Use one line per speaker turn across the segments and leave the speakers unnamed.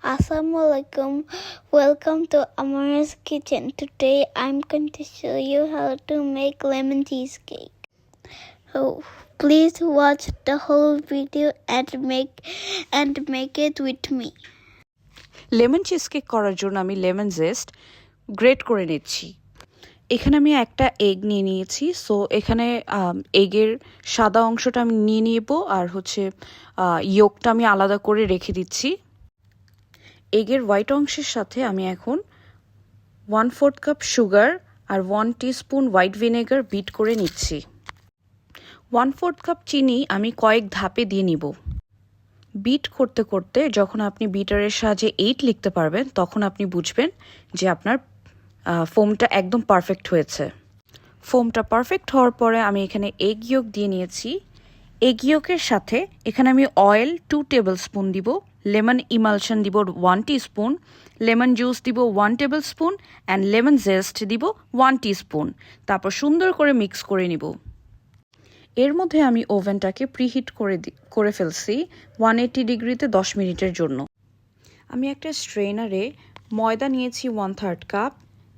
Assalamualaikum. Welcome to Amara's kitchen. Today I'm going to show you how to make lemon cheesecake. So please watch the whole video and make it with me.
Lemon cheesecake করার জন্য আমি lemon জেস্ট great করে নিচ্ছি। এখানে আমি একটা egg নিয়ে নিয়েছি। সো এখানে এগের সাদা অংশটা আমি নিয়ে নেব আর ইয়োকটা আমি আলাদা করে রেখে দিচ্ছি। এগের হোয়াইট অংশের সাথে আমি এখন 1/4 কাপ সুগার আর 1 টিস্পুন হোয়াইট ভিনেগার বিট করে নিচ্ছি। 1/4 কাপ চিনি আমি কয়েক ধাপে দিয়ে নিব। বিট করতে করতে যখন আপনি বিটারের সাহায্যে 8 লিখতে পারবেন তখন আপনি বুঝবেন যে আপনার ফোমটা একদম পারফেক্ট হয়েছে। ফোমটা পারফেক্ট হওয়ার পরে আমি এখানে এগ ইয়োক দিয়ে নিয়েছি। এগ ইয়োকের সাথে এখানে আমি অয়েল 2 টেবিল স্পুন দিব, লেমন ইমালশন দিব 1 টিস্পুন, লেমন জুস দিব 1 টেবিল স্পুন অ্যান্ড লেমন জেস্ট দিব 1 টিস্পুন। তারপর সুন্দর করে মিক্স করে নিব। এর মধ্যে আমি ওভেনটাকে প্রিহিট করে ফেলছি 180 ডিগ্রিতে 10 মিনিটের জন্য। আমি একটা স্ট্রেনারে ময়দা নিয়েছি 1/3 কাপ,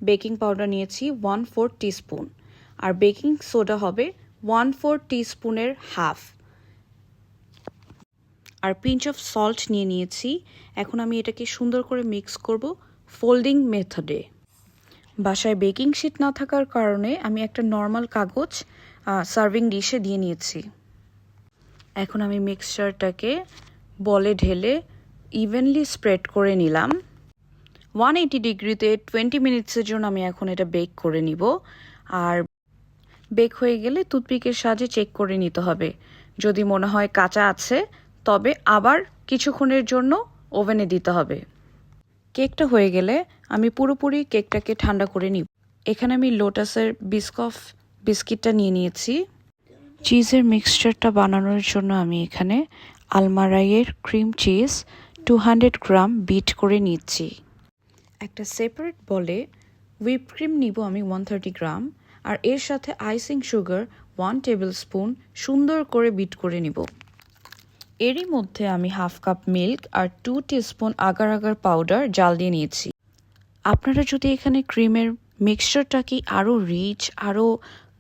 বেকিং পাউডার নিয়েছি 1/4 টিস্পুন আর বেকিং সোডা হবে 1/4 টিস্পুনের হাফ আর পিঞ্চ অফ সল্ট নিয়ে নিয়েছি। এখন আমি এটাকে সুন্দর করে মিক্স করব ফোল্ডিং মেথডে। বাসায় বেকিং শিট না থাকার কারণে আমি একটা নর্মাল কাগজ সার্ভিং ডিশে দিয়ে নিয়েছি। এখন আমি মিক্সচারটাকে বলে ঢেলে ইভেনলি স্প্রেড করে নিলাম। 180 ডিগ্রিতে 20 মিনিটসের জন্য আমি এখন এটা বেক করে নিব। আর বেক হয়ে গেলে টুথপিকের সাহায্যে চেক করে নিতে হবে। যদি মনে হয় কাঁচা আছে তবে আবার কিছুক্ষণের জন্য ওভেনে দিতে হবে। কেকটা হয়ে গেলে আমি পুরোপুরি কেকটাকে ঠান্ডা করে নিব। এখানে আমি লোটাসের বিস্কিটটা নিয়ে নিয়েছি। চিজের মিক্সচারটা বানানোর জন্য আমি এখানে আলমারাইয়ের ক্রিম চিজ 200 গ্রাম বিট করে নিচ্ছি। একটা সেপারেট বলে হুইপ ক্রিম নিব আমি 130 গ্রাম আর এর সাথে আইসিং সুগার 1 টেবিল স্পুন সুন্দর করে বিট করে নিব। এরই মধ্যে আমি হাফ কাপ মিল্ক আর 2 টিস্পুন আগার আগার পাউডার জাল দিয়ে নিয়েছি। আপনারা যদি এখানে ক্রিমের মিক্সচারটাকে আরও রিচ আরও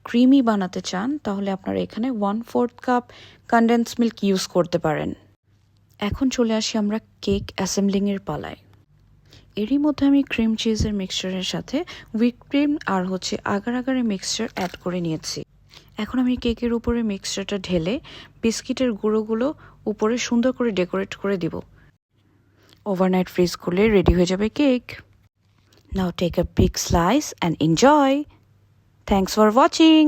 ক্রিমি বানাতে চান তাহলে আপনারা এখানে 1/4 কাপ কনডেন্স মিল্ক ইউজ করতে পারেন। এখন চলে আসি আমরা কেক অ্যাসেম্বলিংয়ের পালায়। এরই মধ্যে আমি ক্রিম চিজের মিক্সচারের সাথে হুইপ ক্রিম আর আগার আগারের মিক্সচার অ্যাড করে নিয়েছি। এখন আমি কেকের উপরে মিক্সচারটা ঢেলে বিস্কিটের গুঁড়োগুলো উপরে সুন্দর করে ডেকোরেট করে দিব। ওভারনাইট ফ্রিজ করলে রেডি হয়ে যাবে cake. Now take a big slice and enjoy. Thanks for watching.